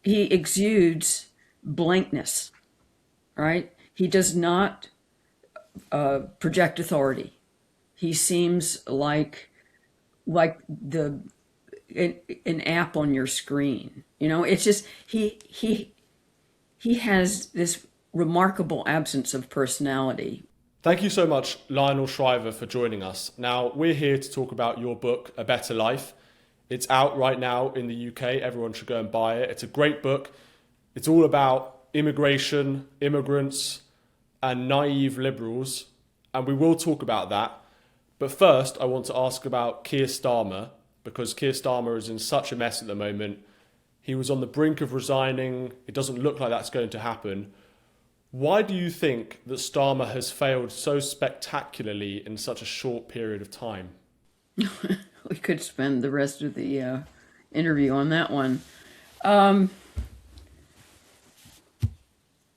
he exudes blankness, right? He does not project authority. He seems like the an app on your screen. It's just he has this remarkable absence of personality. Thank you so much, Lionel Shriver, for joining us. Now, we're here to talk about your book, A Better Life. It's out right now in the UK. Everyone should go and buy it. It's a great book. It's all about immigration, immigrants, and naive liberals. And we will talk about that. But first, I want to ask about Keir Starmer, because Keir Starmer is in such a mess at the moment. He was on the brink of resigning. It doesn't look like that's going to happen. Why do you think that Starmer has failed so spectacularly in such a short period of time? We could spend the rest of the interview on that one.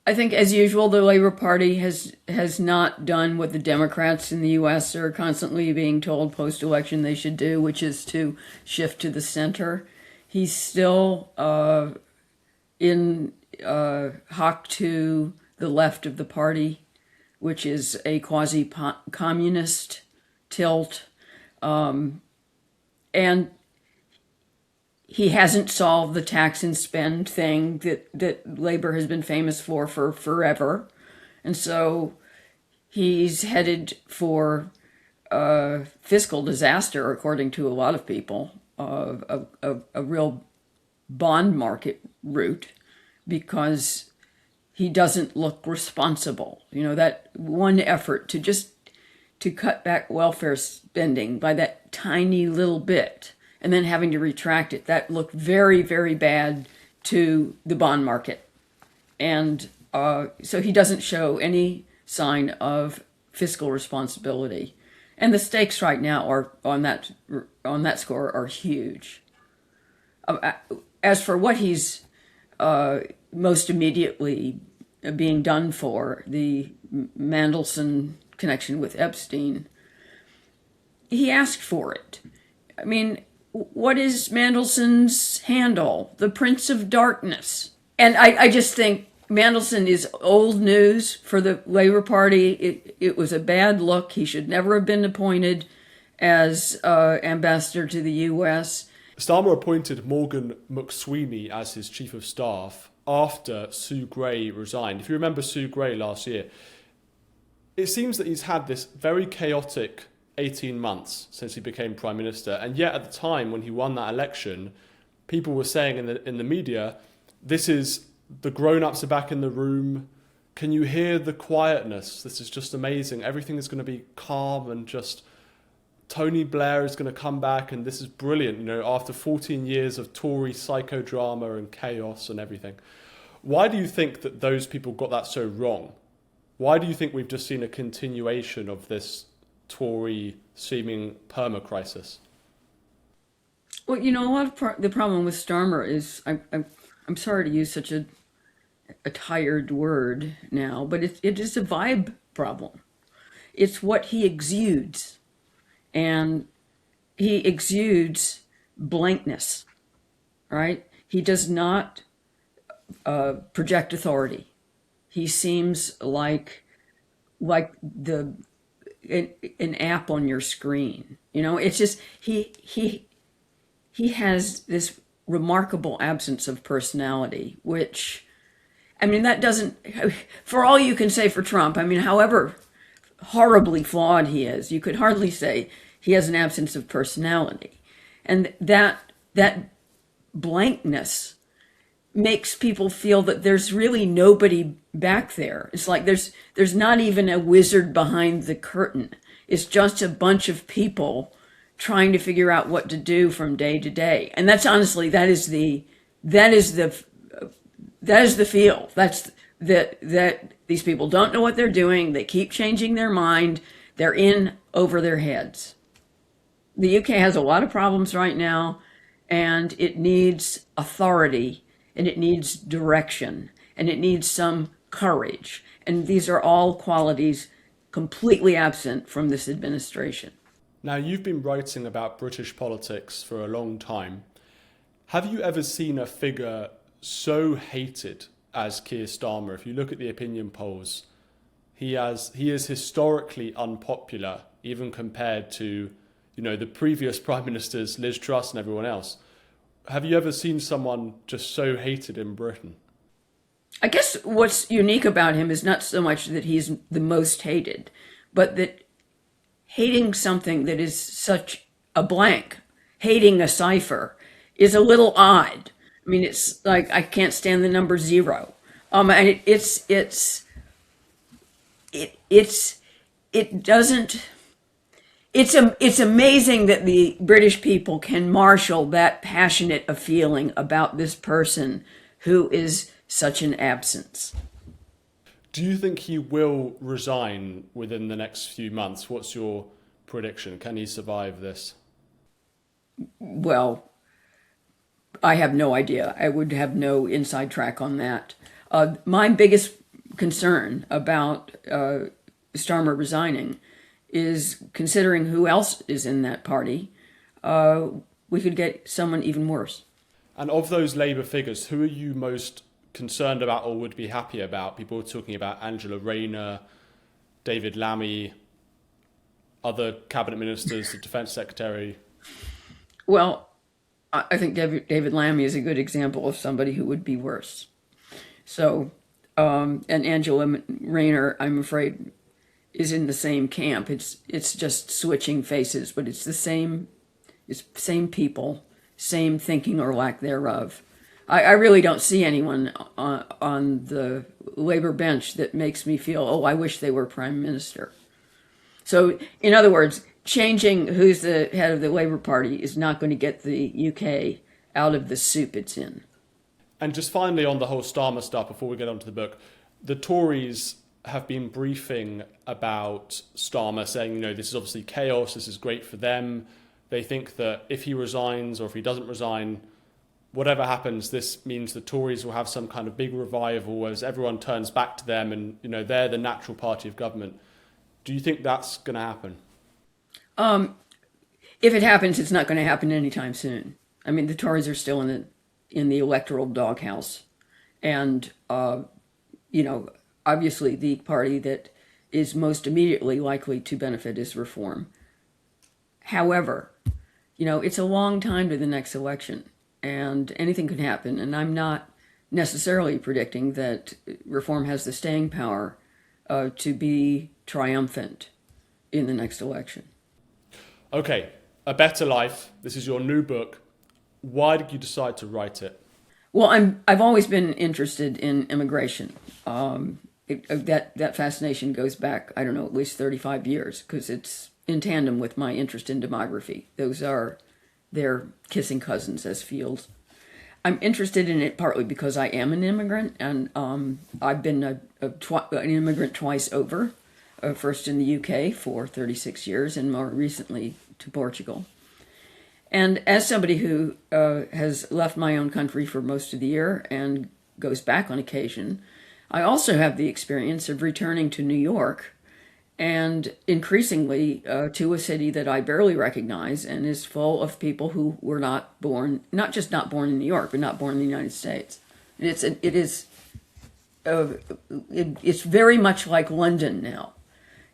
I think, as usual, the Labour Party has not done what the Democrats in the U.S. are constantly being told post-election they should do, which is to shift to the center. He's still in hock to the left of the party, which is a quasi-communist tilt. And he hasn't solved the tax and spend thing that Labor has been famous for forever. And so he's headed for fiscal disaster, according to a lot of people, a real bond market route, because he doesn't look responsible. That one effort to cut back welfare spending by that tiny little bit and then having to retract it, that looked very, very bad to the bond market. And so he doesn't show any sign of fiscal responsibility. And the stakes right now are on that score are huge. As for what he's most immediately being done for, the Mandelson connection with Epstein, he asked for it. I mean, what is Mandelson's handle? The Prince of Darkness. And I just think Mandelson is old news for the Labour Party. It was a bad look. He should never have been appointed as ambassador to the U.S. Starmer appointed Morgan McSweeney as his chief of staff after Sue Gray resigned. If you remember Sue Gray last year, it seems that he's had this very chaotic 18 months since he became prime minister, and yet at the time when he won that election, people were saying in the media, this is the grown-ups are back in the room. Can you hear the quietness? This is just amazing. Everything is going to be calm, and just Tony Blair is going to come back, and this is brilliant. After 14 years of Tory psychodrama and chaos and everything. Why do you think that those people got that so wrong? Why do you think we've just seen a continuation of this Tory seeming perma-crisis? Well, a lot of the problem with Starmer is, I'm sorry to use such a tired word now, but it is a vibe problem. It's what he exudes. And he exudes blankness, right? He does not project authority. He seems like an app on your screen. It's just he has this remarkable absence of personality, which, that doesn't, for all you can say for Trump, however horribly flawed he is, you could hardly say he has an absence of personality. And that blankness makes people feel that there's really nobody back there. It's like there's not even a wizard behind the curtain. It's just a bunch of people trying to figure out what to do from day to day. And that's honestly, that is the feel. That's that these people don't know what they're doing. They keep changing their mind. They're in over their heads. The UK has a lot of problems right now, and it needs authority, and it needs direction, and it needs some courage. And these are all qualities completely absent from this administration. Now, you've been writing about British politics for a long time. Have you ever seen a figure so hated as Keir Starmer. If you look at the opinion polls, he is historically unpopular, even compared to, the previous prime ministers, Liz Truss and everyone else. Have you ever seen someone just so hated in Britain? I guess what's unique about him is not so much that he's the most hated, but that hating something that is such a blank, hating a cipher, is a little odd. I mean, it's like I can't stand the number zero. And it doesn't. It's amazing that the British people can marshal that passionate a feeling about this person who is such an absence. Do you think he will resign within the next few months? What's your prediction? Can he survive this? Well, I have no idea. I would have no inside track on that. My biggest concern about Starmer resigning is, considering who else is in that party, we could get someone even worse. And of those Labour figures, who are you most concerned about or would be happy about? People are talking about Angela Rayner, David Lammy, other cabinet ministers, the defence secretary. Well, I think David Lammy is a good example of somebody who would be worse. So, and Angela Rayner, I'm afraid, is in the same camp. It's just switching faces, but it's the same. It's same people, same thinking or lack thereof. I really don't see anyone on the Labour bench that makes me feel, oh, I wish they were prime minister. So, in other words, changing who's the head of the Labour Party is not going to get the UK out of the soup it's in. And just finally on the whole Starmer stuff, before we get on to the book, the Tories have been briefing about Starmer, saying, this is obviously chaos, this is great for them. They think that if he resigns or if he doesn't resign, whatever happens, this means the Tories will have some kind of big revival as everyone turns back to them and, they're the natural party of government. Do you think that's going to happen? If it happens, it's not going to happen anytime soon. I mean, the Tories are still in the electoral doghouse. And, obviously the party that is most immediately likely to benefit is Reform. However, it's a long time to the next election, and anything could happen. And I'm not necessarily predicting that Reform has the staying power to be triumphant in the next election. Okay, A Better Life. This is your new book. Why did you decide to write it? Well, I've always been interested in immigration. That fascination goes back, I don't know, at least 35 years, because it's in tandem with my interest in demography. They're kissing cousins as fields. I'm interested in it partly because I am an immigrant, and I've been an immigrant twice over, first in the UK for 36 years and more recently to Portugal. And as somebody who has left my own country for most of the year and goes back on occasion, I also have the experience of returning to New York and increasingly to a city that I barely recognize and is full of people who were not just not born in New York, but not born in the United States. And it's very much like London now.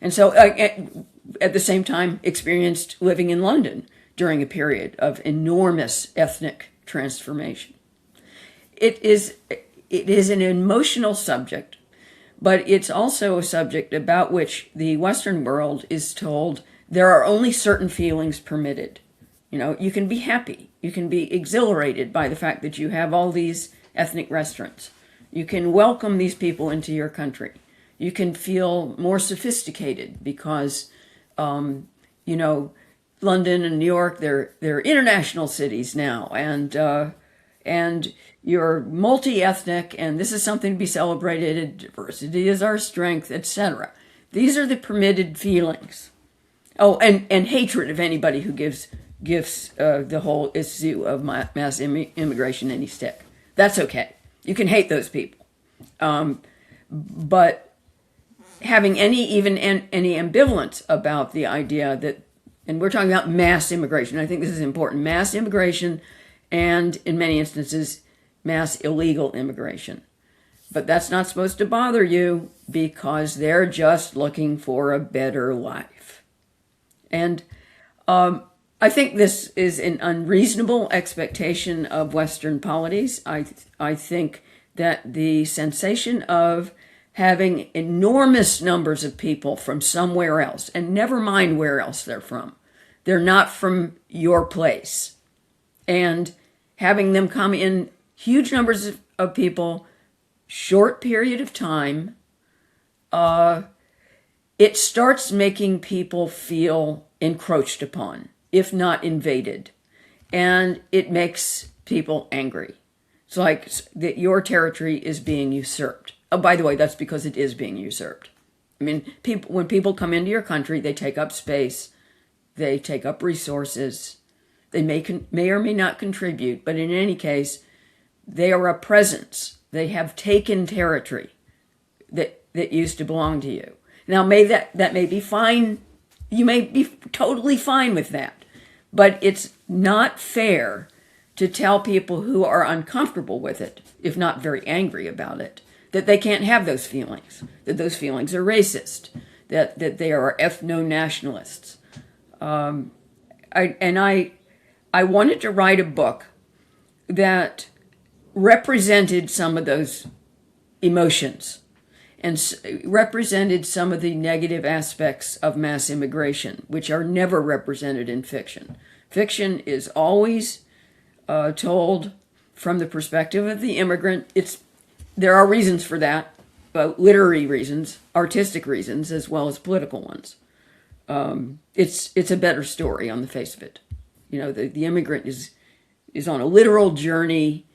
And so at the same time experienced living in London during a period of enormous ethnic transformation. It is an emotional subject, but it's also a subject about which the Western world is told there are only certain feelings permitted. You can be happy. You can be exhilarated by the fact that you have all these ethnic restaurants. You can welcome these people into your country. You can feel more sophisticated because, London and New York, they're international cities now, and you're multi-ethnic, and this is something to be celebrated. Diversity is our strength, etc. These are the permitted feelings. Oh, and hatred of anybody who gives the whole issue of mass immigration any stick. That's okay. You can hate those people, but having any ambivalence about the idea that, and we're talking about mass immigration. I think this is important. Mass immigration, and in many instances, mass illegal immigration. But that's not supposed to bother you because they're just looking for a better life. And I think this is an unreasonable expectation of Western polities. I think that the sensation of having enormous numbers of people from somewhere else, and never mind where else they're not from your place, and having them come in huge numbers of people, short period of time, it starts making people feel encroached upon, if not invaded. And it makes people angry. It's like that your territory is being usurped. Oh, by the way, that's because it is being usurped. I mean, when people come into your country, they take up space, they take up resources, they may or may not contribute, but in any case, they are a presence. They have taken territory that used to belong to you. Now, that may be fine. You may be totally fine with that. But it's not fair to tell people who are uncomfortable with it, if not very angry about it, that they can't have those feelings, that those feelings are racist, that they are ethno-nationalists. I wanted to write a book that represented some of those emotions and represented some of the negative aspects of mass immigration, which are never represented in fiction. Fiction is always told from the perspective of the immigrant. There are reasons for that, but literary reasons, artistic reasons, as well as political ones. It's a better story on the face of it. You know, the immigrant is on a literal journey,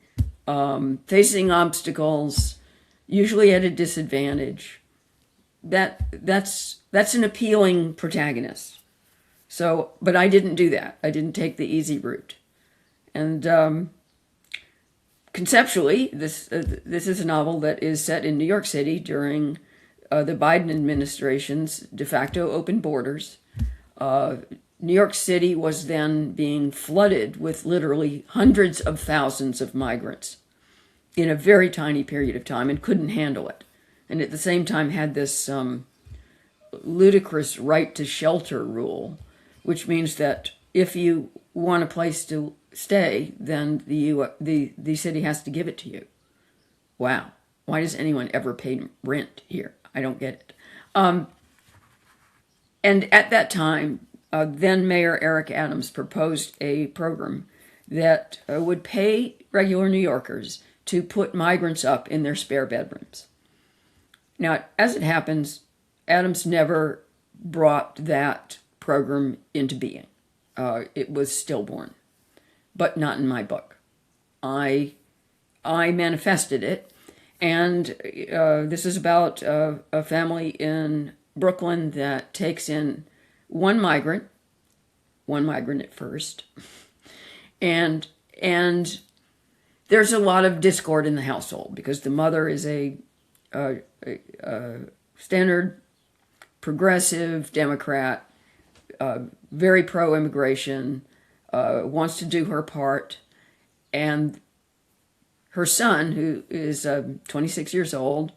facing obstacles, usually at a disadvantage. That's an appealing protagonist. So, but I didn't do that. I didn't take the easy route. And conceptually, this is a novel that is set in New York City during the Biden administration's de facto open borders. New York City was then being flooded with literally hundreds of thousands of migrants in a very tiny period of time and couldn't handle it. And at the same time had this ludicrous right to shelter rule, which means that if you want a place to stay, then the city has to give it to you. Wow. Why does anyone ever pay rent here? I don't get it. And at that time, then Mayor Eric Adams proposed a program that would pay regular New Yorkers to put migrants up in their spare bedrooms. Now, as it happens, Adams never brought that program into being. It was stillborn, but not in my book. I manifested it, and this is about a family in Brooklyn that takes in one migrant at first, and there's a lot of discord in the household because the mother is a standard progressive Democrat, very pro-immigration, wants to do her part, and her son, who is 26 years old,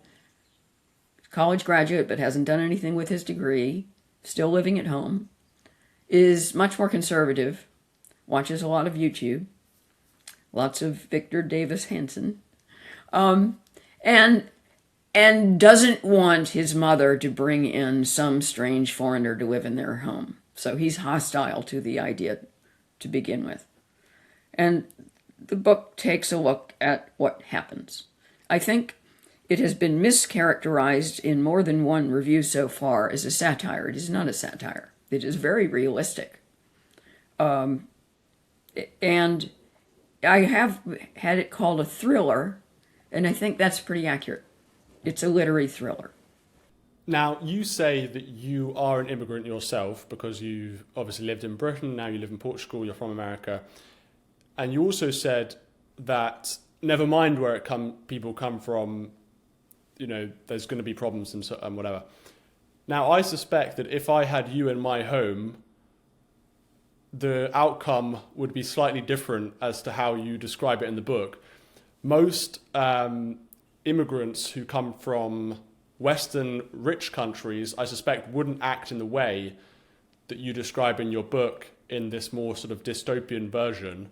college graduate but hasn't done anything with his degree, still living at home, is much more conservative, watches a lot of YouTube, lots of Victor Davis Hanson, and doesn't want his mother to bring in some strange foreigner to live in their home. So he's hostile to the idea to begin with. And the book takes a look at what happens. I think it has been mischaracterized in more than one review so far as a satire. It is not a satire. It is very realistic. And I have had it called a thriller, and I think that's pretty accurate. It's a literary thriller. Now, you say that you are an immigrant yourself because you've obviously lived in Britain, now you live in Portugal, you're from America. And you also said that never mind where people come from, you know, there's going to be problems and whatever. Now, I suspect that if I had you in my home, the outcome would be slightly different as to how you describe it in the book. most immigrants who come from Western rich countries, I suspect, wouldn't act in the way that you describe in your book in this more sort of dystopian version.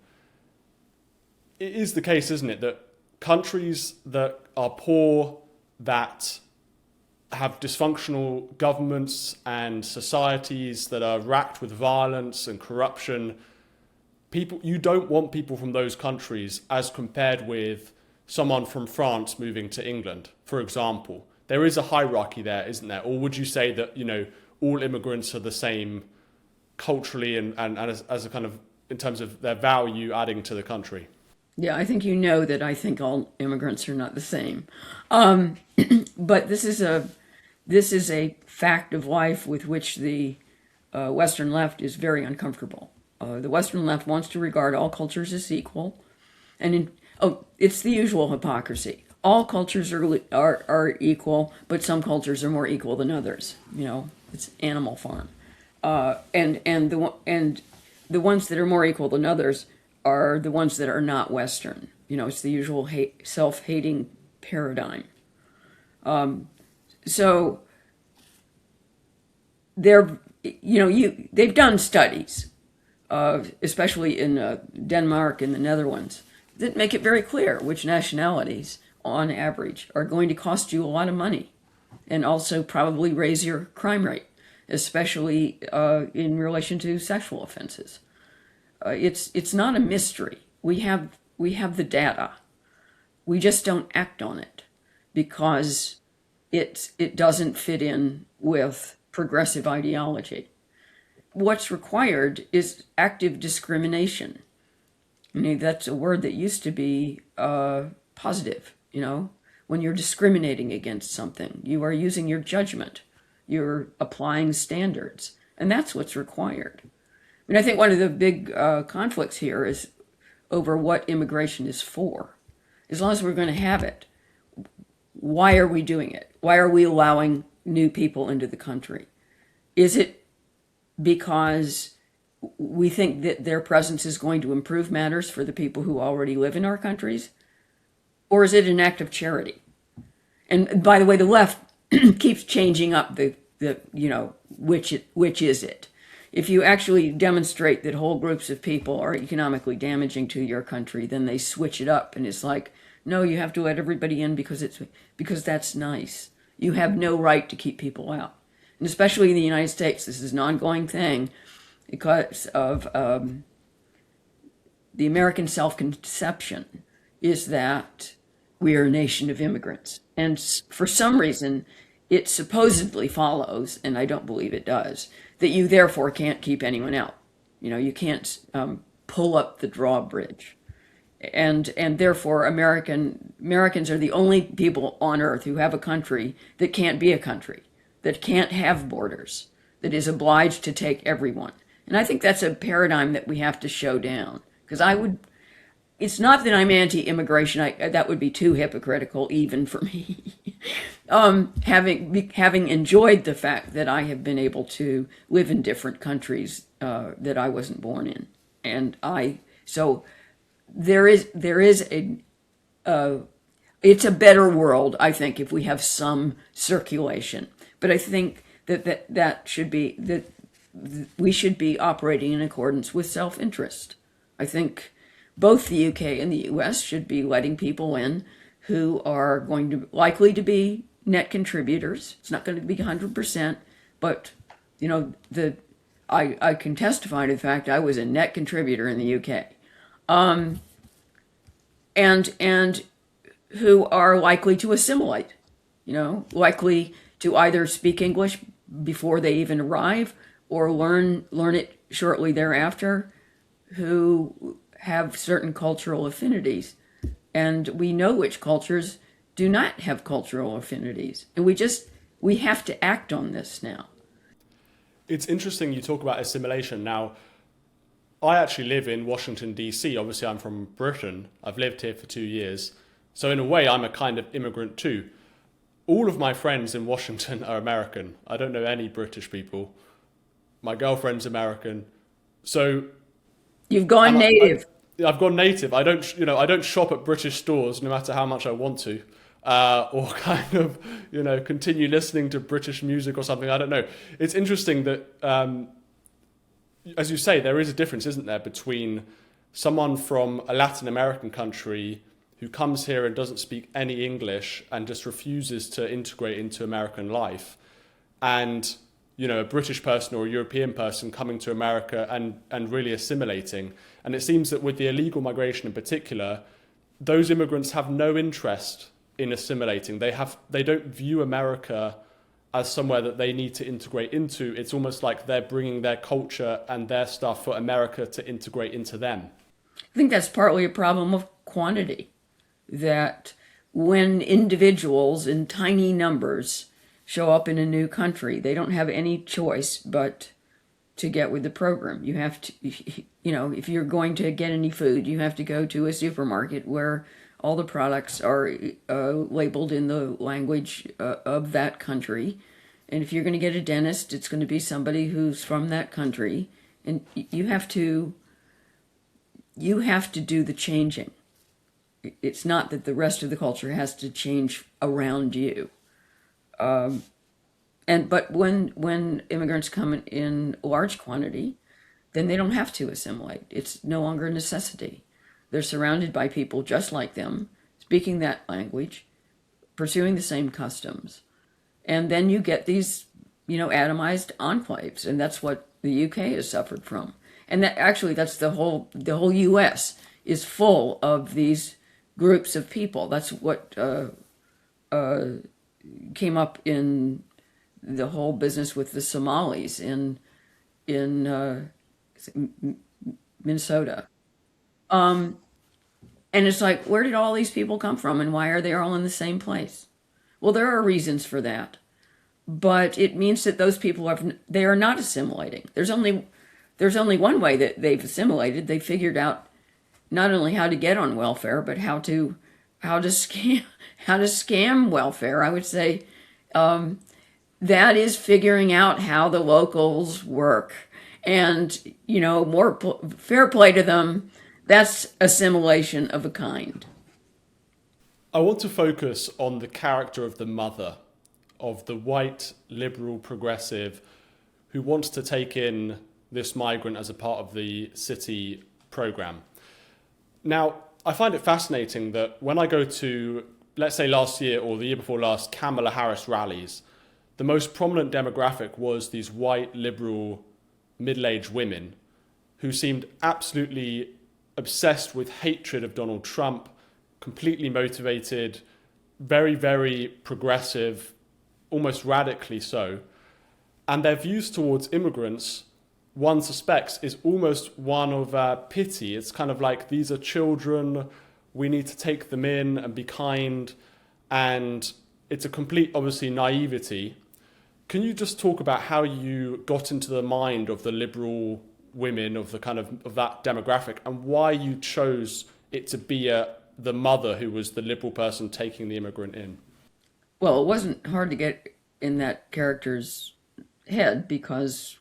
It is the case, isn't it, that countries that are poor, that have dysfunctional governments and societies that are racked with violence and corruption, you don't want people from those countries as compared with someone from France moving to England, for example. There is a hierarchy there, isn't there? Or would you say that, all immigrants are the same culturally and as a kind of, in terms of their value adding to the country? Yeah, I think that I think all immigrants are not the same. But this is a fact of life with which the Western left is very uncomfortable. The Western left wants to regard all cultures as equal, and it's the usual hypocrisy. All cultures are equal, but some cultures are more equal than others. It's Animal Farm, and the ones that are more equal than others are the ones that are not Western. It's the usual self-hating paradigm. So they've done studies, especially in Denmark and the Netherlands, that make it very clear which nationalities, on average, are going to cost you a lot of money, and also probably raise your crime rate, especially in relation to sexual offenses. It's not a mystery. We have the data. We just don't act on it because it doesn't fit in with progressive ideology. What's required is active discrimination. That's a word that used to be positive. When you're discriminating against something, you are using your judgment. You're applying standards, and that's what's required. I think one of the big conflicts here is over what immigration is for. As long as we're going to have it, why are we doing it? Why are we allowing new people into the country? Is it because we think that their presence is going to improve matters for the people who already live in our countries? Or is it an act of charity? And by the way, the left keeps changing up the which is it? If you actually demonstrate that whole groups of people are economically damaging to your country, then they switch it up, and it's like, no, you have to let everybody in because that's nice. You have no right to keep people out. And especially in the United States, this is an ongoing thing because of the American self-conception is that we are a nation of immigrants. And for some reason, it supposedly follows, and I don't believe it does, that you therefore can't keep anyone out. You can't pull up the drawbridge. And therefore Americans are the only people on earth who have a country that can't be a country, that can't have borders, that is obliged to take everyone. And I think that's a paradigm that we have to show down. Because it's not that I'm anti-immigration. That would be too hypocritical even for me. Having enjoyed the fact that I have been able to live in different countries that I wasn't born in, so there is it's a better world, I think, if we have some circulation. But I think that we should be operating in accordance with self-interest. I think both the UK and the US should be letting people in who are likely to be net contributors. It's not going to be 100%, but I can testify to the fact I was a net contributor in the UK, and who are likely to assimilate. Likely to either speak English before they even arrive or learn it shortly thereafter, who have certain cultural affinities. And we know which cultures do not have cultural affinities. And we have to act on this now. It's interesting you talk about assimilation. Now, I actually live in Washington, D.C. Obviously, I'm from Britain. I've lived here for 2 years. So in a way, I'm a kind of immigrant too. All of my friends in Washington are American. I don't know any British people. My girlfriend's American. So you've gone native. I've gone native. I don't shop at British stores no matter how much I want to, or kind of, continue listening to British music or something. I don't know. It's interesting that, as you say, there is a difference, isn't there, between someone from a Latin American country who comes here and doesn't speak any English and just refuses to integrate into American life, and a British person or a European person coming to America and really assimilating. And it seems that with the illegal migration in particular, those immigrants have no interest in assimilating. They don't view America as somewhere that they need to integrate into. It's almost like they're bringing their culture and their stuff for America to integrate into them. I think that's partly a problem of quantity, that when individuals in tiny numbers show up in a new country, they don't have any choice but to get with the program. You have to, if you're going to get any food, you have to go to a supermarket where all the products are labeled in the language of that country. And if you're going to get a dentist, it's going to be somebody who's from that country. And you have to do the changing. It's not that the rest of the culture has to change around you. But when immigrants come in large quantity, then they don't have to assimilate. It's no longer a necessity. They're surrounded by people just like them, speaking that language, pursuing the same customs. And then you get these, atomized enclaves, and that's what the UK has suffered from. And that's the whole US is full of these groups of people. That's what came up in the whole business with the Somalis in Minnesota. And it's like, where did all these people come from, and why are they all in the same place? Well, there are reasons for that, but it means that those people they are not assimilating. There's only one way that they've assimilated. They figured out not only how to get on welfare, but how to scam welfare. I would say that is figuring out how the locals work, and more fair play to them. That's assimilation of a kind. I want to focus on the character of the mother, of the white, liberal, progressive, who wants to take in this migrant as a part of the city program. Now, I find it fascinating that when I go to, let's say last year or the year before last, Kamala Harris rallies, the most prominent demographic was these white, liberal, middle-aged women who seemed absolutely obsessed with hatred of Donald Trump, completely motivated, very, very progressive, almost radically so. And their views towards immigrants, one suspects, is almost one of pity. It's kind of like, these are children, we need to take them in and be kind. And it's a complete, obviously, naivety. Can you just talk about how you got into the mind of the liberal women of that demographic, and why you chose it to be the mother who was the liberal person taking the immigrant in? Well, it wasn't hard to get in that character's head because,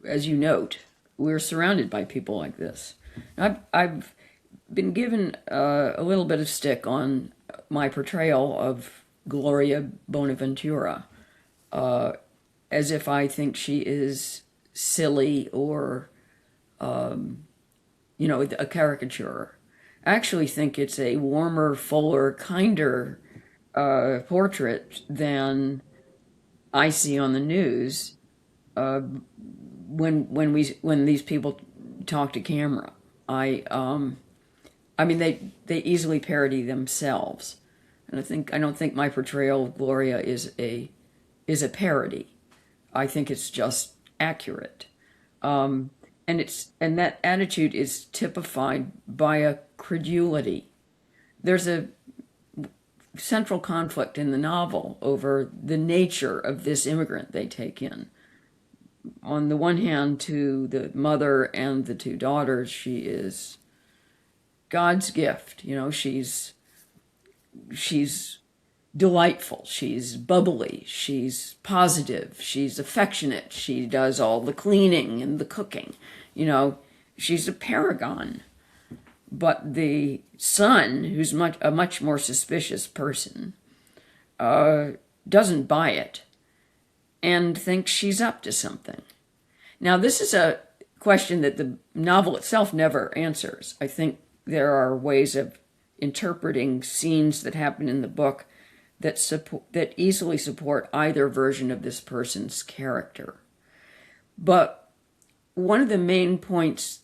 as you note, we're surrounded by people like this. I've been given a little bit of stick on my portrayal of Gloria Bonaventura, as if I think she is silly or a caricature. I actually think it's a warmer, fuller, kinder portrait than I see on the news when these people talk to camera. I mean they easily parody themselves, and I don't think my portrayal of Gloria is a parody. I think it's just accurate. And that attitude is typified by a credulity. There's a central conflict in the novel over the nature of this immigrant they take in. On the one hand, to the mother and the two daughters, she is God's gift. She's delightful, she's bubbly, she's positive, she's affectionate, she does all the cleaning and the cooking. She's a paragon. But the son, who's a much more suspicious person, doesn't buy it and thinks she's up to something. Now, this is a question that the novel itself never answers. I think there are ways of interpreting scenes that happen in the book that easily support either version of this person's character. But one of the main points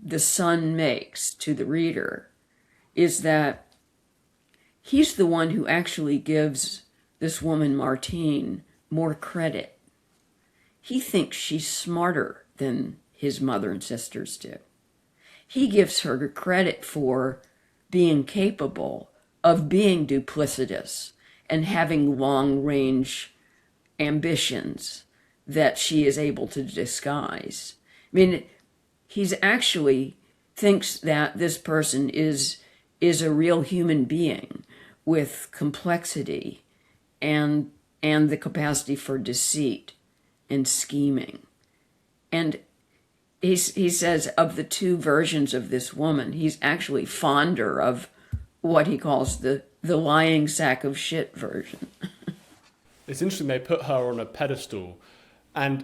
the son makes to the reader is that he's the one who actually gives this woman, Martine, more credit. He thinks she's smarter than his mother and sisters do. He gives her credit for being capable of being duplicitous and having long-range ambitions that she is able to disguise. I mean, he's actually thinks that this person is a real human being with complexity and the capacity for deceit and scheming. And he says of the two versions of this woman, he's actually fonder of what he calls the lying sack of shit version. It's interesting they put her on a pedestal. And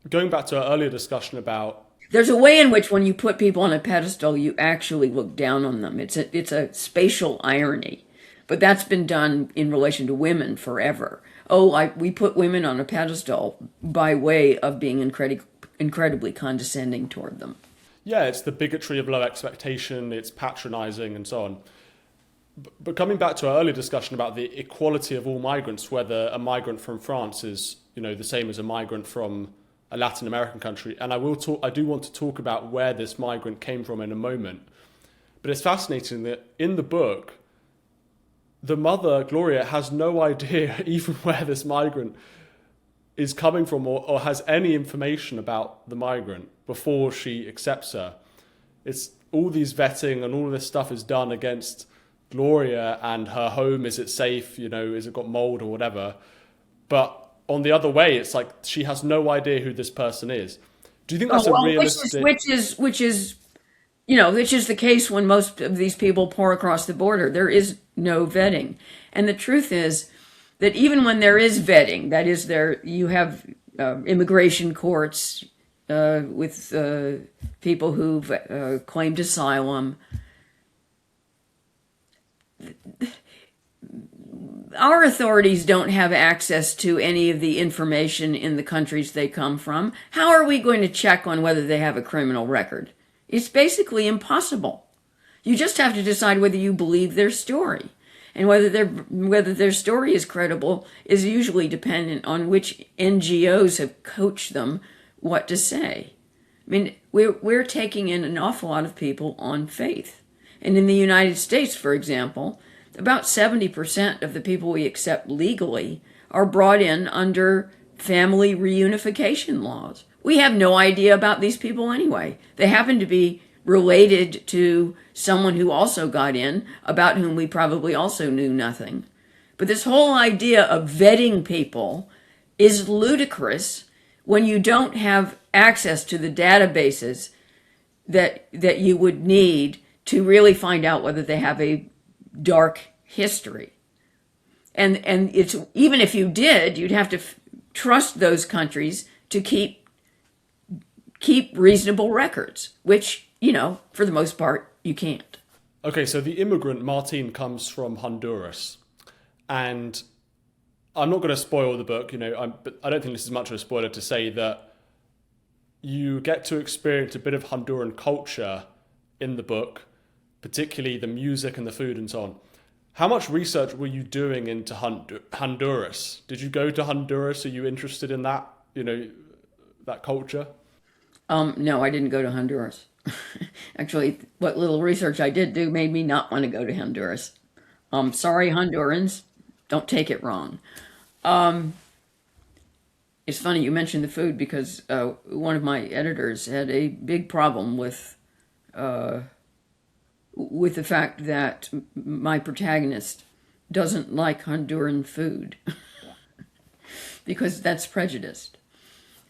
going back to our earlier discussion about... There's a way in which when you put people on a pedestal, you actually look down on them. It's a spatial irony. But that's been done in relation to women forever. We put women on a pedestal by way of being incredibly condescending toward them. Yeah, it's the bigotry of low expectation, it's patronizing and so on. But coming back to our earlier discussion about the equality of all migrants, whether a migrant from France is, the same as a migrant from a Latin American country, and I do want to talk about where this migrant came from in a moment. But it's fascinating that in the book, the mother, Gloria, has no idea even where this migrant is coming from or has any information about the migrant before she accepts her. It's all these vetting and all this stuff is done against Gloria and her home. Is it safe? Is it got mold or whatever? But on the other way, it's like she has no idea who this person is. Do you think that's a realistic... Which is the case when most of these people pour across the border. There is no vetting. And the truth is that even when there is vetting, that is, you have immigration courts with people who've claimed asylum. Our authorities don't have access to any of the information in the countries they come from. How are we going to check on whether they have a criminal record? It's basically impossible. You just have to decide whether you believe their story. And whether their story is credible is usually dependent on which NGOs have coached them what to say. I mean, we're taking in an awful lot of people on faith. And in the United States, for example, about 70% of the people we accept legally are brought in under family reunification laws. We have no idea about these people anyway. They happen to be related to someone who also got in, about whom we probably also knew nothing. But this whole idea of vetting people is ludicrous when you don't have access to the databases that you would need to really find out whether they have a dark history. And it's even if you did, you'd have to trust those countries to keep reasonable records, which, for the most part, you can't. Okay, so the immigrant, Martine, comes from Honduras. And I'm not going to spoil the book, but I don't think this is much of a spoiler to say that you get to experience a bit of Honduran culture in the book, particularly the music and the food and so on. How much research were you doing into Honduras? Did you go to Honduras? Are you interested in that, that culture? No, I didn't go to Honduras. Actually, what little research I did do made me not want to go to Honduras. Sorry, Hondurans. Don't take it wrong. It's funny you mentioned the food because one of my editors had a big problem with the fact that my protagonist doesn't like Honduran food because that's prejudiced.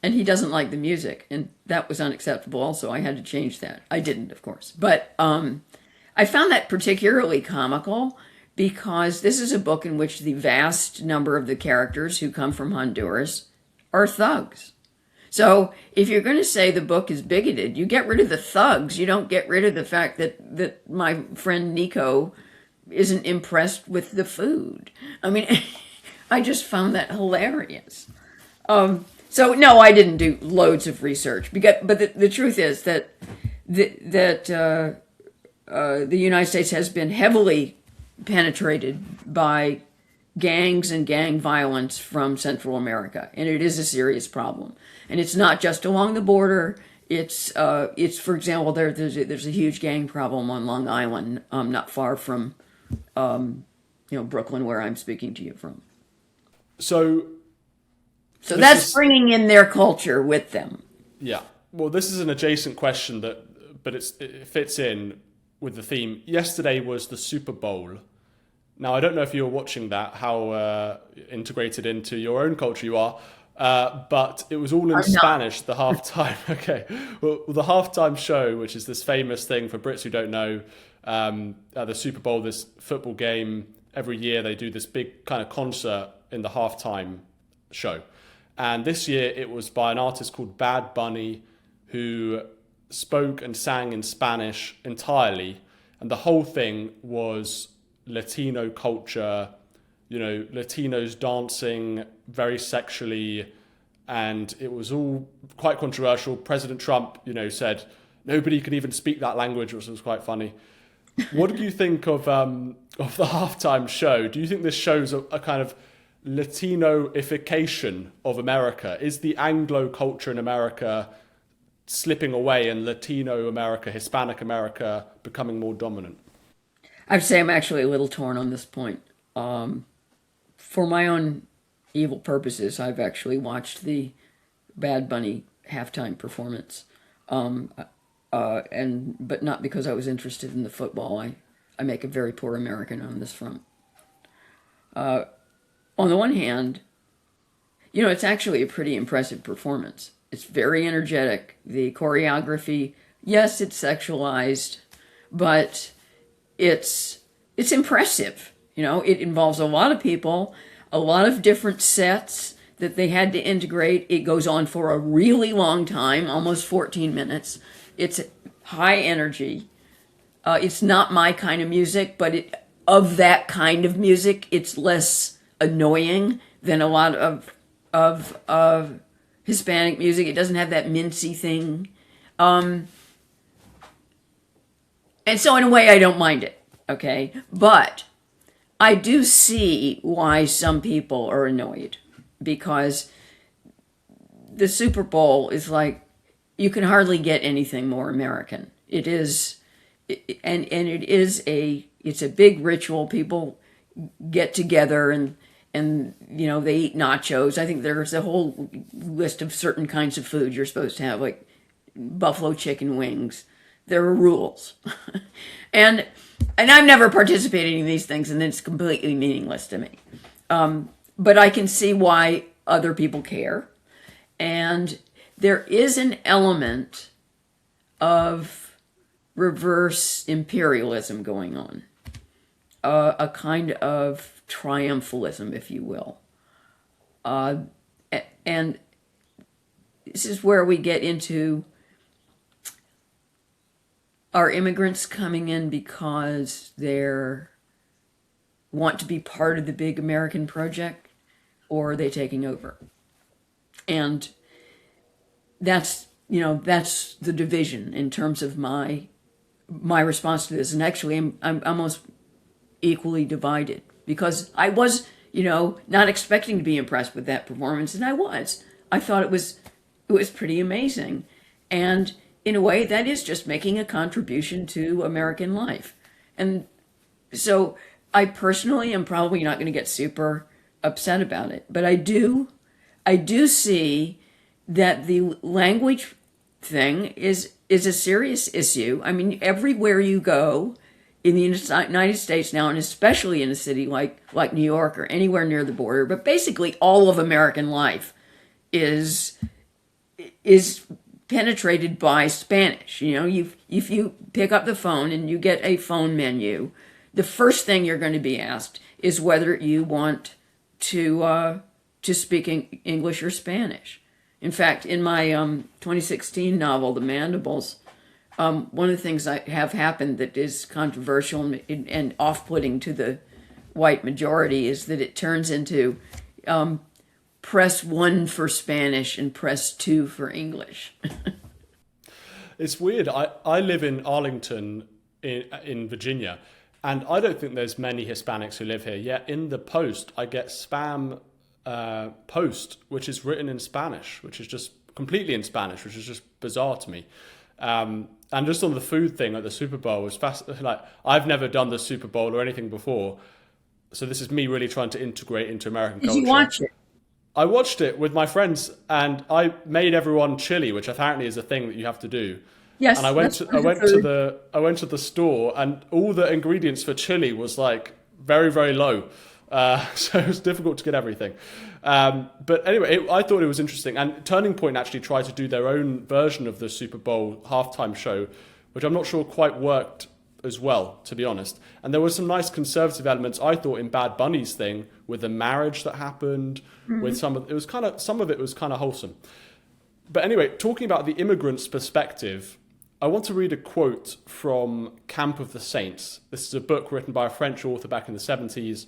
And he doesn't like the music, and that was unacceptable also. I had to change that. I didn't, of course. But I found that particularly comical because this is a book in which the vast number of the characters who come from Honduras are thugs. So if you're going to say the book is bigoted, you get rid of the thugs. You don't get rid of the fact that my friend Nico isn't impressed with the food. I mean, I just found that hilarious. So no, I didn't do loads of research, but the truth is that the United States has been heavily penetrated by gangs and gang violence from Central America, and it is a serious problem. And it's not just along the border. It's for example, there's a huge gang problem on Long Island, not far from Brooklyn, where I'm speaking to you from. So that's bringing in their culture with them. Yeah. Well, this is an adjacent question but it fits in with the theme. Yesterday was the Super Bowl. Now, I don't know if you were watching that, how integrated into your own culture you are, but it was all in Spanish, the halftime. Okay. Well, the halftime show, which is this famous thing for Brits who don't know, the Super Bowl, this football game, every year they do this big kind of concert in the halftime show. And this year it was by an artist called Bad Bunny, who spoke and sang in Spanish entirely. And the whole thing was Latino culture, Latinos dancing very sexually. And it was all quite controversial. President Trump, said nobody can even speak that language, which was quite funny. What do you think of the halftime show? Do you think this shows a kind of Latinoification of America? Is the Anglo culture in America slipping away and Latino America, Hispanic America becoming more dominant? I'd say I'm actually a little torn on this point. For my own evil purposes, I've actually watched the Bad Bunny halftime performance, but not because I was interested in the football. I make a very poor American on this front. On the one hand, it's actually a pretty impressive performance. It's very energetic. The choreography, yes, it's sexualized, but it's impressive. It involves a lot of people, a lot of different sets that they had to integrate. It goes on for a really long time, almost 14 minutes. It's high energy. It's not my kind of music, but of that kind of music, it's less annoying than a lot of Hispanic music. It doesn't have that mincy thing. And so in a way, I don't mind it, okay? But I do see why some people are annoyed, because the Super Bowl is like, you can hardly get anything more American. It is, and it's a big ritual. People get together and they eat nachos. I think there's a whole list of certain kinds of food you're supposed to have, like buffalo chicken wings. There are rules. and I've never participated in these things, and it's completely meaningless to me. But I can see why other people care. And there is an element of reverse imperialism going on. A kind of triumphalism, if you will. And this is where we get into, are immigrants coming in because they want to be part of the big American project, or are they taking over? And that's the division in terms of my response to this. And actually, I'm almost equally divided, because I was, not expecting to be impressed with that performance, and I was. I thought it was pretty amazing. And in a way, that is just making a contribution to American life. And so I personally am probably not going to get super upset about it. But I do see that the language thing is a serious issue. I mean, everywhere you go in the United States now, and especially in a city like New York or anywhere near the border, but basically all of American life is is penetrated by Spanish. You know, if you pick up the phone and you get a phone menu, the first thing you're going to be asked is whether you want to speak English or Spanish. In fact, in my 2016 novel, The Mandibles, one of the things that have happened that is controversial and off-putting to the white majority is that it turns into press 1 for Spanish and press 2 for English. It's weird. I live in Arlington in Virginia, and I don't think there's many Hispanics who live here. Yet in the Post, I get spam post, which is written in Spanish, which is just completely in Spanish, which is just bizarre to me. And just on the food thing at the Super Bowl was like I've never done the Super Bowl or anything before, so this is me really trying to integrate into American Did culture. you watch it? I watched it with my friends, and I made everyone chili, which apparently is a thing that you have to do. Yes, And I went to the store, and all the ingredients for chili was like very, very low. So it was difficult to get everything. But anyway, I thought it was interesting. And Turning Point actually tried to do their own version of the Super Bowl halftime show, which I'm not sure quite worked as well, to be honest. And there were some nice conservative elements, I thought, in Bad Bunny's thing with the marriage that happened. With some of it was kind of wholesome. But anyway, talking about the immigrant's perspective, I want to read a quote from Camp of the Saints. This is a book written by a French author back in the 70s,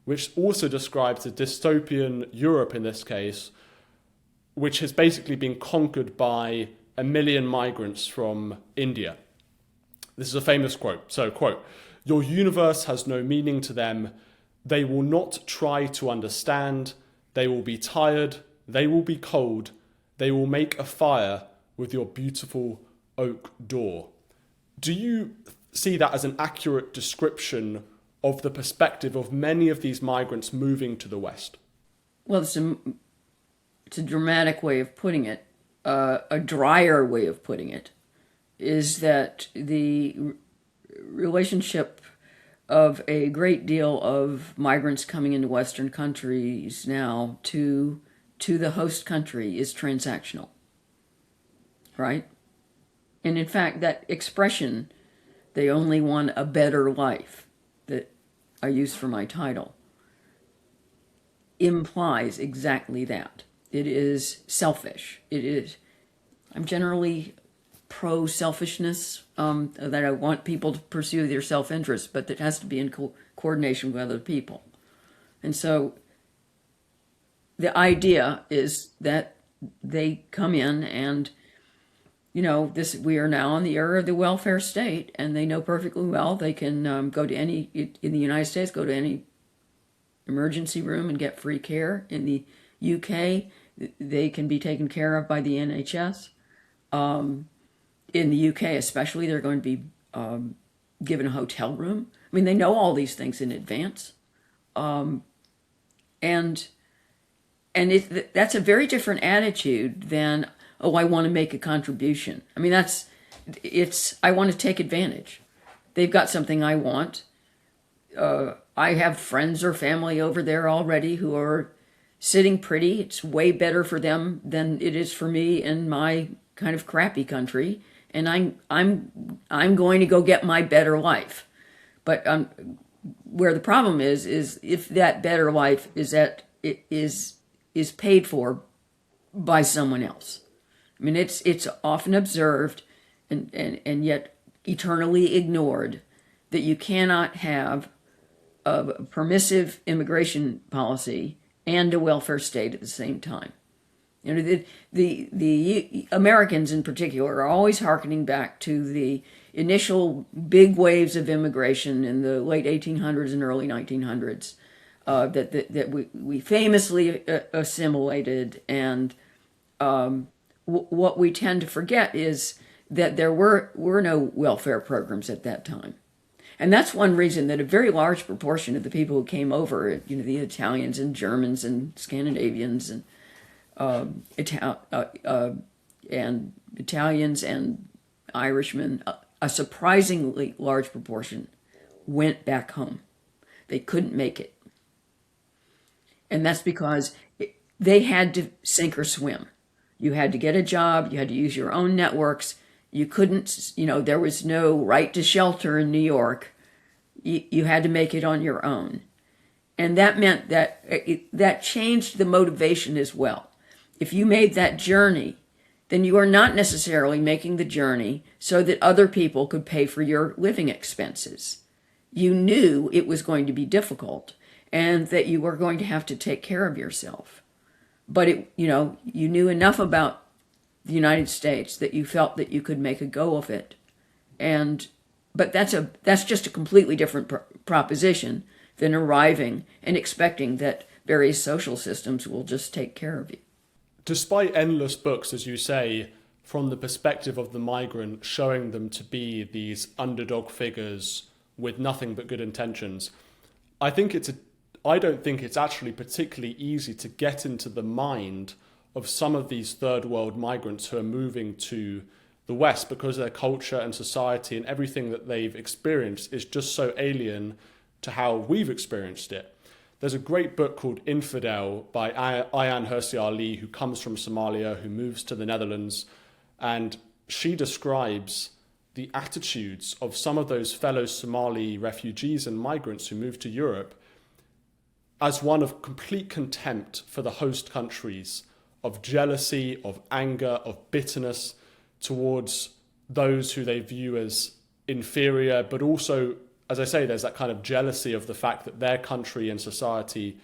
which also describes a dystopian Europe in this case, which has basically been conquered by 1 million migrants from India. This is a famous quote. So, quote, "Your universe has no meaning to them. They will not try to understand. They will be tired. They will be cold. They will make a fire with your beautiful oak door." Do you see that as an accurate description of the perspective of many of these migrants moving to the West? Well, it's a dramatic way of putting it. A drier way of putting it is that the relationship of a great deal of migrants coming into Western countries now to the host country is transactional, right? And in fact, that expression, "they only want a better life," that I used for my title, implies exactly that. It is selfish. I'm generally pro-selfishness, that I want people to pursue their self-interest, but that has to be in coordination with other people. And so the idea is that they come in and, we are now in the era of the welfare state, and they know perfectly well they can go to in the United States, go to any emergency room and get free care. In the UK, they can be taken care of by the NHS. In the UK especially, they're going to be given a hotel room. I mean, they know all these things in advance. And that's a very different attitude than, "Oh, I want to make a contribution." I mean, I want to take advantage. They've got something I want. I have friends or family over there already who are sitting pretty. It's way better for them than it is for me in my kind of crappy country. And I'm going to go get my better life. But where the problem is if that better life is paid for by someone else. I mean, it's often observed and yet eternally ignored that you cannot have a permissive immigration policy and a welfare state at the same time. The Americans in particular are always hearkening back to the initial big waves of immigration in the late 1800s and early 1900s that we famously assimilated. And what we tend to forget is that there were no welfare programs at that time. And that's one reason that a very large proportion of the people who came over, the Italians and Germans and Scandinavians and Italians and Irishmen, a surprisingly large proportion went back home. They couldn't make it. And that's because they had to sink or swim. You had to get a job. You had to use your own networks. You couldn't, there was no right to shelter in New York. You had to make it on your own. And that meant that that changed the motivation as well. If you made that journey, then you are not necessarily making the journey so that other people could pay for your living expenses. You knew it was going to be difficult and that you were going to have to take care of yourself. But you knew enough about the United States that you felt that you could make a go of it. But that's just a completely different proposition than arriving and expecting that various social systems will just take care of you. Despite endless books, as you say, from the perspective of the migrant, showing them to be these underdog figures with nothing but good intentions, I don't think it's actually particularly easy to get into the mind of some of these third world migrants who are moving to the West, because their culture and society and everything that they've experienced is just so alien to how we've experienced it. There's a great book called Infidel by Ayaan Hirsi Ali, who comes from Somalia, who moves to the Netherlands, and she describes the attitudes of some of those fellow Somali refugees and migrants who moved to Europe as one of complete contempt for the host countries, of jealousy, of anger, of bitterness towards those who they view as inferior, but also, as I say, there's that kind of jealousy of the fact that their country and society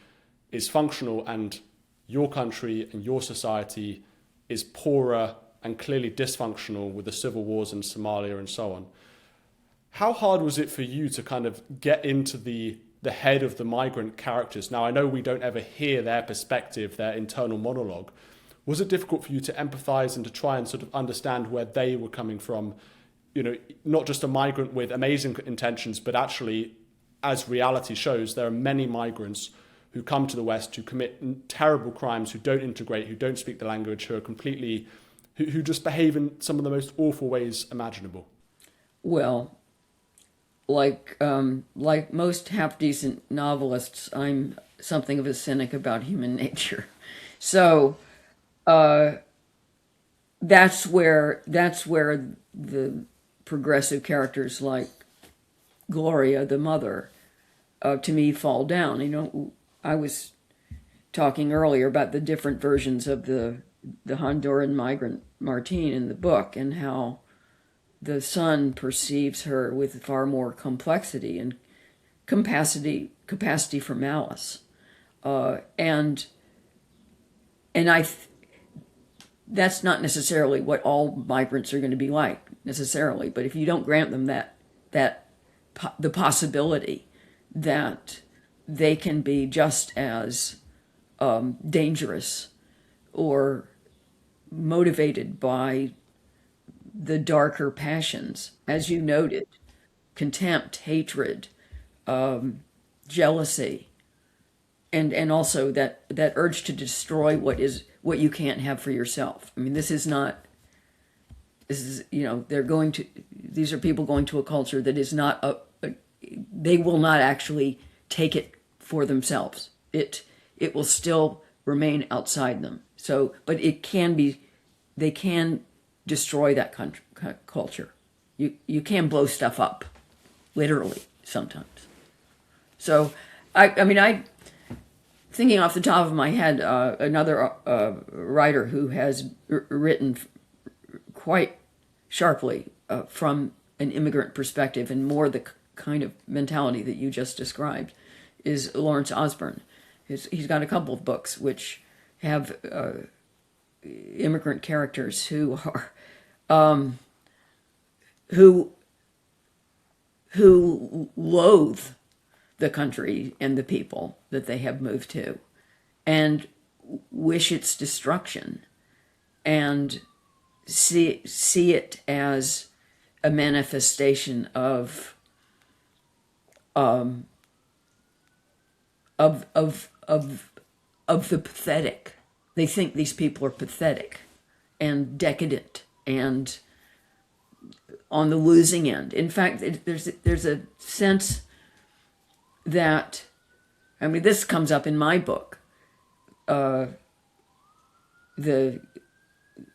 is functional and your country and your society is poorer and clearly dysfunctional with the civil wars in Somalia and so on. How hard was it for you to kind of get into the head of the migrant characters? Now, I know we don't ever hear their perspective, their internal monologue. Was it difficult for you to empathize and to try and sort of understand where they were coming from? Not just a migrant with amazing intentions, but actually, as reality shows, there are many migrants who come to the West, who commit terrible crimes, who don't integrate, who don't speak the language, who just behave in some of the most awful ways imaginable. Well, like most half-decent novelists, I'm something of a cynic about human nature. So that's where the progressive characters like Gloria, the mother, to me fall down. I was talking earlier about the different versions of the Honduran migrant Martine in the book, and how the son perceives her with far more complexity and capacity for malice, and that's not necessarily what all migrants are going to be like necessarily. But if you don't grant them the possibility that they can be just as dangerous or motivated by the darker passions, as you noted, contempt, hatred, jealousy, and also that urge to destroy what you can't have for yourself. I mean, these are people going to a culture that is not they will not actually take it for themselves. It will still remain outside them. So, but they can destroy that culture. You can blow stuff up, literally, sometimes. So, I thinking off the top of my head, another writer who has written quite sharply from an immigrant perspective and more the kind of mentality that you just described is Lawrence Osborne. He's got a couple of books which have immigrant characters who are who loathe the country and the people that they have moved to and wish its destruction and see it as a manifestation of the pathetic. They think these people are pathetic and decadent and on the losing end. In fact, there's a sense that, this comes up in my book. The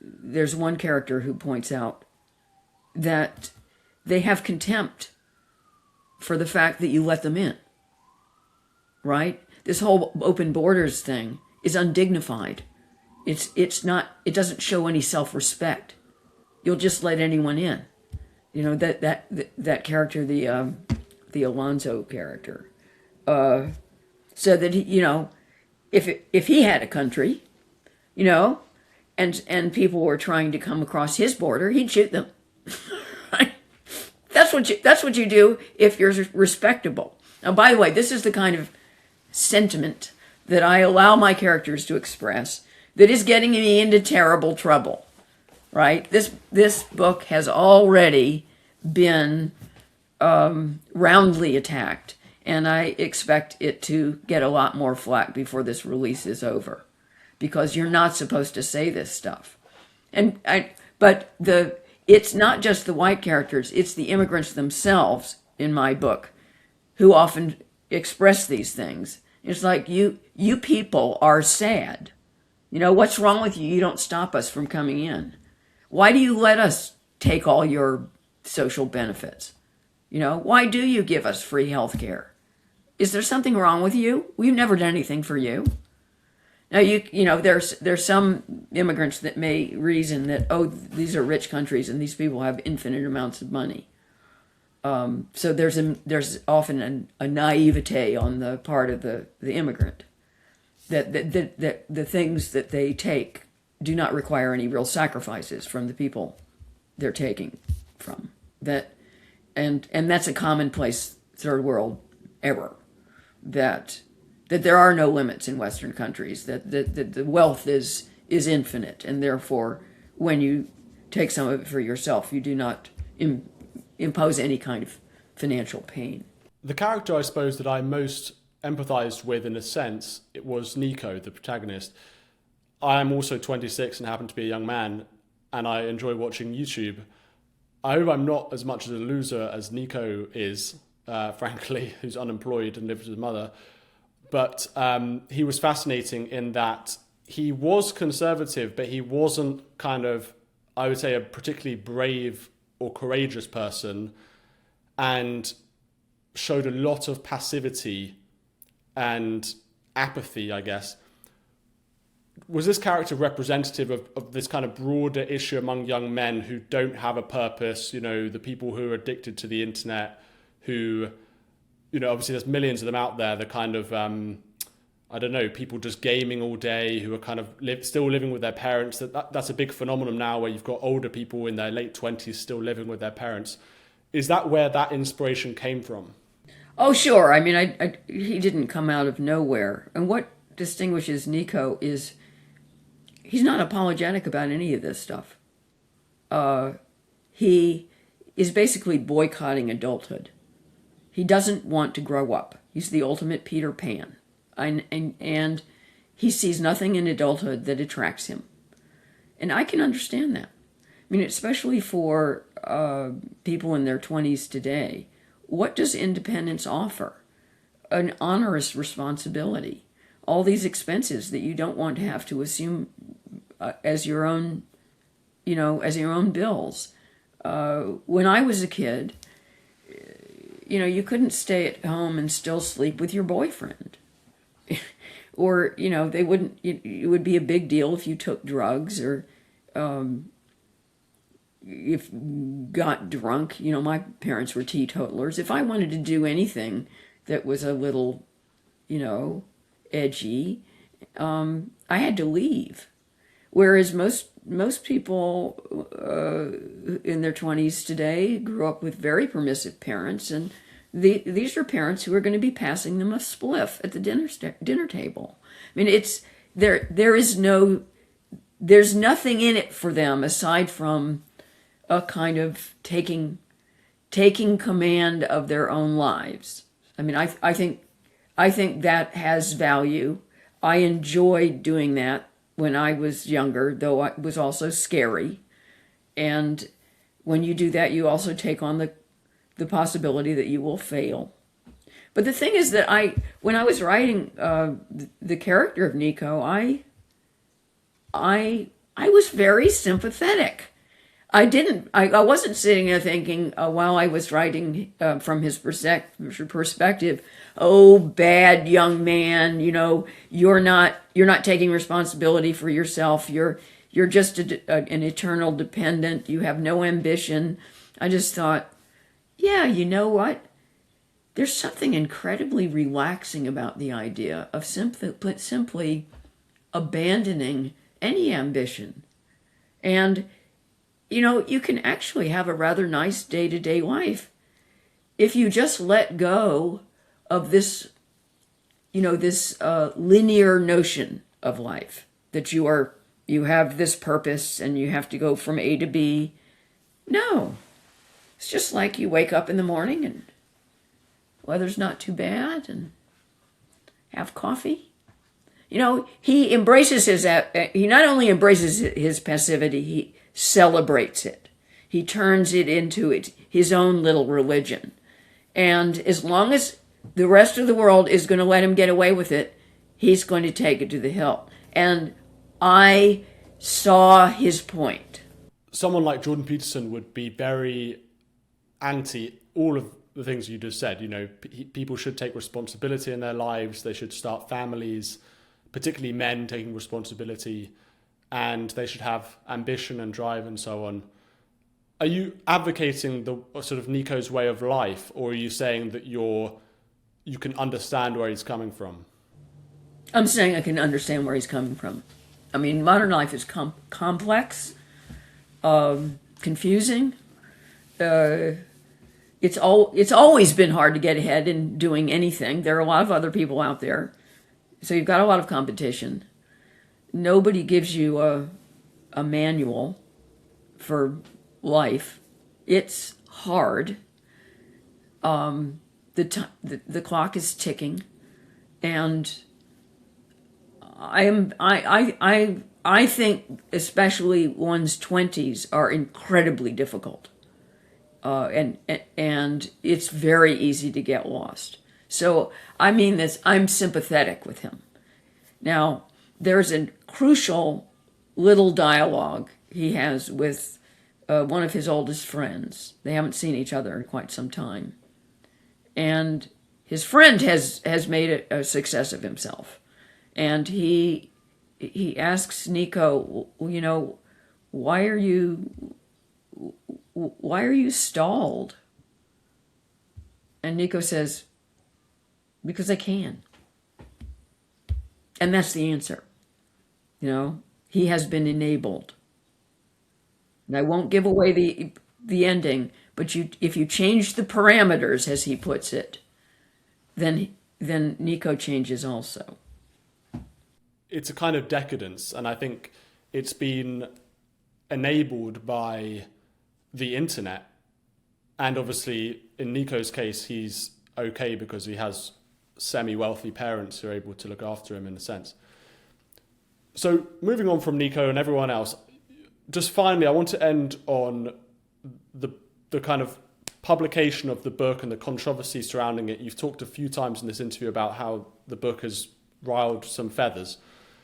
there's one character who points out that they have contempt for the fact that you let them in, right? This whole open borders thing is undignified. It's not, it doesn't show any self-respect. You'll just let anyone in. You know, that character, the Alonso character, said that he, you know, if he had a country, you know, and people were trying to come across his border, he'd shoot them. Right? That's what you do if you're respectable. Now, by the way, this is the kind of sentiment that I allow my characters to express that is getting me into terrible trouble. Right? This book has already been roundly attacked, and I expect it to get a lot more flack before this release is over, because you're not supposed to say this stuff. But it's not just the white characters; it's the immigrants themselves in my book who often express these things. It's like, you people are sad. You know, what's wrong with you? You don't stop us from coming in. Why do you let us take all your social benefits? You know, why do you give us free health care? Is there something wrong with you? We've never done anything for you. Now, you know, there's some immigrants that may reason that, oh, these are rich countries and these people have infinite amounts of money. So there's often a naivety on the part of the immigrant that the things that they take do not require any real sacrifices from the people they're taking from. And that's a commonplace third world error, that there are no limits in Western countries, that the wealth is infinite, and therefore when you take some of it for yourself, you do not impose any kind of financial pain. The character, I suppose, that I most empathized with, in a sense, it was Nico, the protagonist. I am also 26 and happen to be a young man, and I enjoy watching YouTube. I hope I'm not as much of a loser as Nico is, frankly, who's unemployed and lives with his mother. But he was fascinating in that he was conservative, but he wasn't kind of, I would say, a particularly brave or courageous person, and showed a lot of passivity and apathy, I guess. Was this character representative of this kind of broader issue among young men who don't have a purpose, you know, the people who are addicted to the internet, who, you know, obviously there's millions of them out there, the kind of, I don't know, people just gaming all day, who are kind of still living with their parents. That's a big phenomenon now, where you've got older people in their late 20s still living with their parents. Is that where that inspiration came from? Oh, sure. I mean, he didn't come out of nowhere. And what distinguishes Nico is he's not apologetic about any of this stuff. He is basically boycotting adulthood. He doesn't want to grow up. He's the ultimate Peter Pan. And he sees nothing in adulthood that attracts him. And I can understand that. I mean, especially for people in their 20s today. What does independence offer? An onerous responsibility. All these expenses that you don't want to have to assume as your own, you know, as your own bills. When I was a kid, you know, you couldn't stay at home and still sleep with your boyfriend. Or, you know, they wouldn't, it would be a big deal if you took drugs, or if got drunk. You know, my parents were teetotalers. If I wanted to do anything that was a little, you know, edgy, I had to leave. Whereas most people in their 20s today grew up with very permissive parents, and these are parents who are going to be passing them a spliff at the dinner table. I mean, there's nothing in it for them aside from a kind of taking command of their own lives. I mean, I think that has value. I enjoyed doing that when I was younger, though it was also scary. And when you do that, you also take on the possibility that you will fail. But the thing is that when I was writing the character of Nico, I I was very sympathetic. I wasn't sitting there thinking, while I was writing from his perspective, oh, bad young man, you're not taking responsibility for yourself. You're just an eternal dependent. You have no ambition. I just thought, yeah, you know what? There's something incredibly relaxing about the idea of simply abandoning any ambition. And, you can actually have a rather nice day-to-day life if you just let go of this, this linear notion of life, that you have this purpose and you have to go from A to B. No, it's just like you wake up in the morning and weather's not too bad and have coffee. He embraces he not only embraces his passivity, he celebrates it. He turns it into his own little religion. And as long as the rest of the world is going to let him get away with it, he's going to take it to the hilt. And I saw his point. Someone like Jordan Peterson would be very anti all of the things you just said. People should take responsibility in their lives. They should start families, particularly men taking responsibility, and they should have ambition and drive and so on. Are you advocating the sort of Nico's way of life, or are you saying that you can understand where he's coming from? I'm saying I can understand where he's coming from. I mean, modern life is complex, confusing. It's always been hard to get ahead in doing anything. There are a lot of other people out there, so you've got a lot of competition. Nobody gives you a manual for life. It's hard. The clock is ticking, and I think especially one's 20s are incredibly difficult, and it's very easy to get lost. So I mean this. I'm sympathetic with him. Now, there's a crucial little dialogue he has with one of his oldest friends. They haven't seen each other in quite some time. And his friend has made a success of himself. And he asks Nico, why are you stalled? And Nico says, because I can. And that's the answer. He has been enabled. And I won't give away the ending, but if you change the parameters, as he puts it, then Nico changes also. It's a kind of decadence, and I think it's been enabled by the internet. And obviously, in Nico's case, he's okay because he has semi-wealthy parents who are able to look after him in a sense. So moving on from Nico and everyone else, just finally, I want to end on the kind of publication of the book and the controversy surrounding it. You've talked a few times in this interview about how the book has riled some feathers.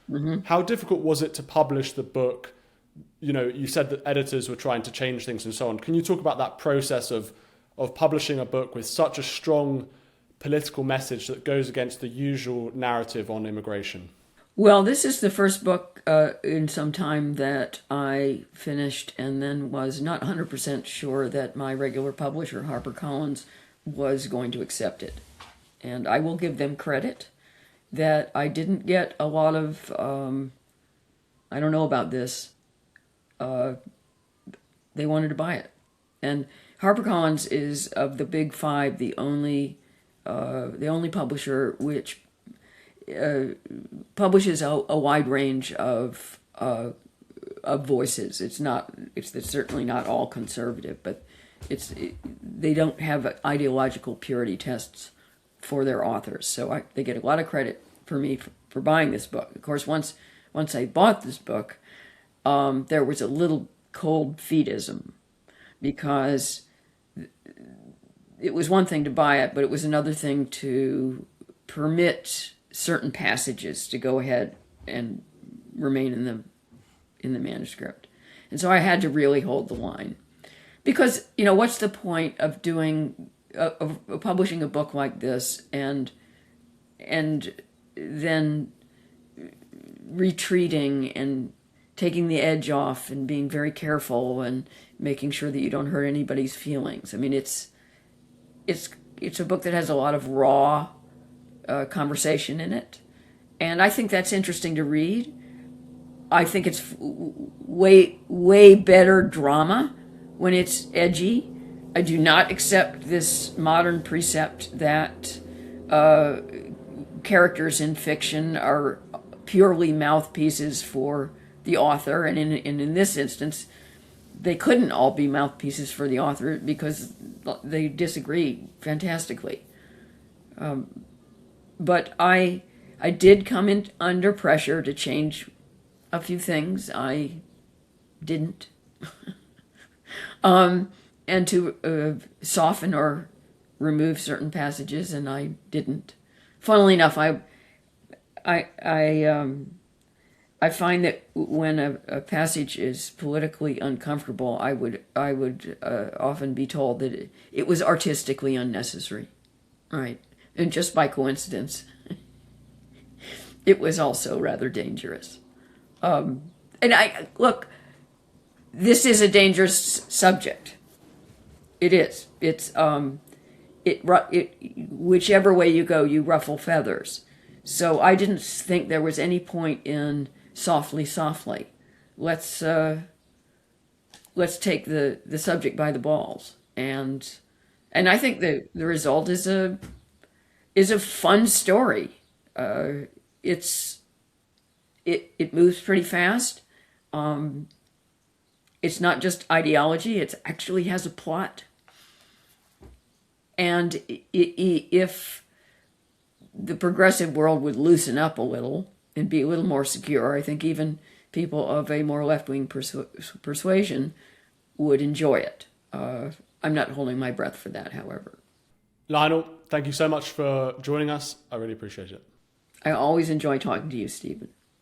Mm-hmm. How difficult was it to publish the book? You said that editors were trying to change things and so on. Can you talk about that process of publishing a book with such a strong political message that goes against the usual narrative on immigration? Well, this is the first book in some time that I finished and then was not 100% sure that my regular publisher, HarperCollins, was going to accept it. And I will give them credit that I didn't get a lot of, I don't know about this, they wanted to buy it. And HarperCollins is, of the big five, the only publisher which publishes a wide range of voices. It's certainly not all conservative, but they don't have ideological purity tests for their authors. So they get a lot of credit for me for buying this book. Of course, once I bought this book, there was a little cold feetism, because it was one thing to buy it, but it was another thing to permit certain passages to go ahead and remain in the manuscript. And so I had to really hold the line. Because, what's the point of of publishing a book like this and then retreating and taking the edge off and being very careful and making sure that you don't hurt anybody's feelings. I mean, it's a book that has a lot of raw conversation in it, and I think that's interesting to read. I think it's way better drama when it's edgy. I do not accept this modern precept that characters in fiction are purely mouthpieces for the author, and in this instance, they couldn't all be mouthpieces for the author because they disagree fantastically. But I did come in under pressure to change a few things. I didn't. And to soften or remove certain passages, and I didn't. Funnily enough, I find that when a passage is politically uncomfortable, I would often be told that it was artistically unnecessary, right? And just by coincidence, it was also rather dangerous. And look, this is a dangerous subject. It is. It's whichever way you go, you ruffle feathers. So I didn't think there was any point in softly. Let's take the subject by the balls, and I think the result is a fun story. It moves pretty fast. It's not just ideology; it actually has a plot. And if the progressive world would loosen up a little and be a little more secure, I think even people of a more left-wing persuasion would enjoy it. I'm not holding my breath for that, however. Lionel, thank you so much for joining us. I really appreciate it. I always enjoy talking to you, Stephen.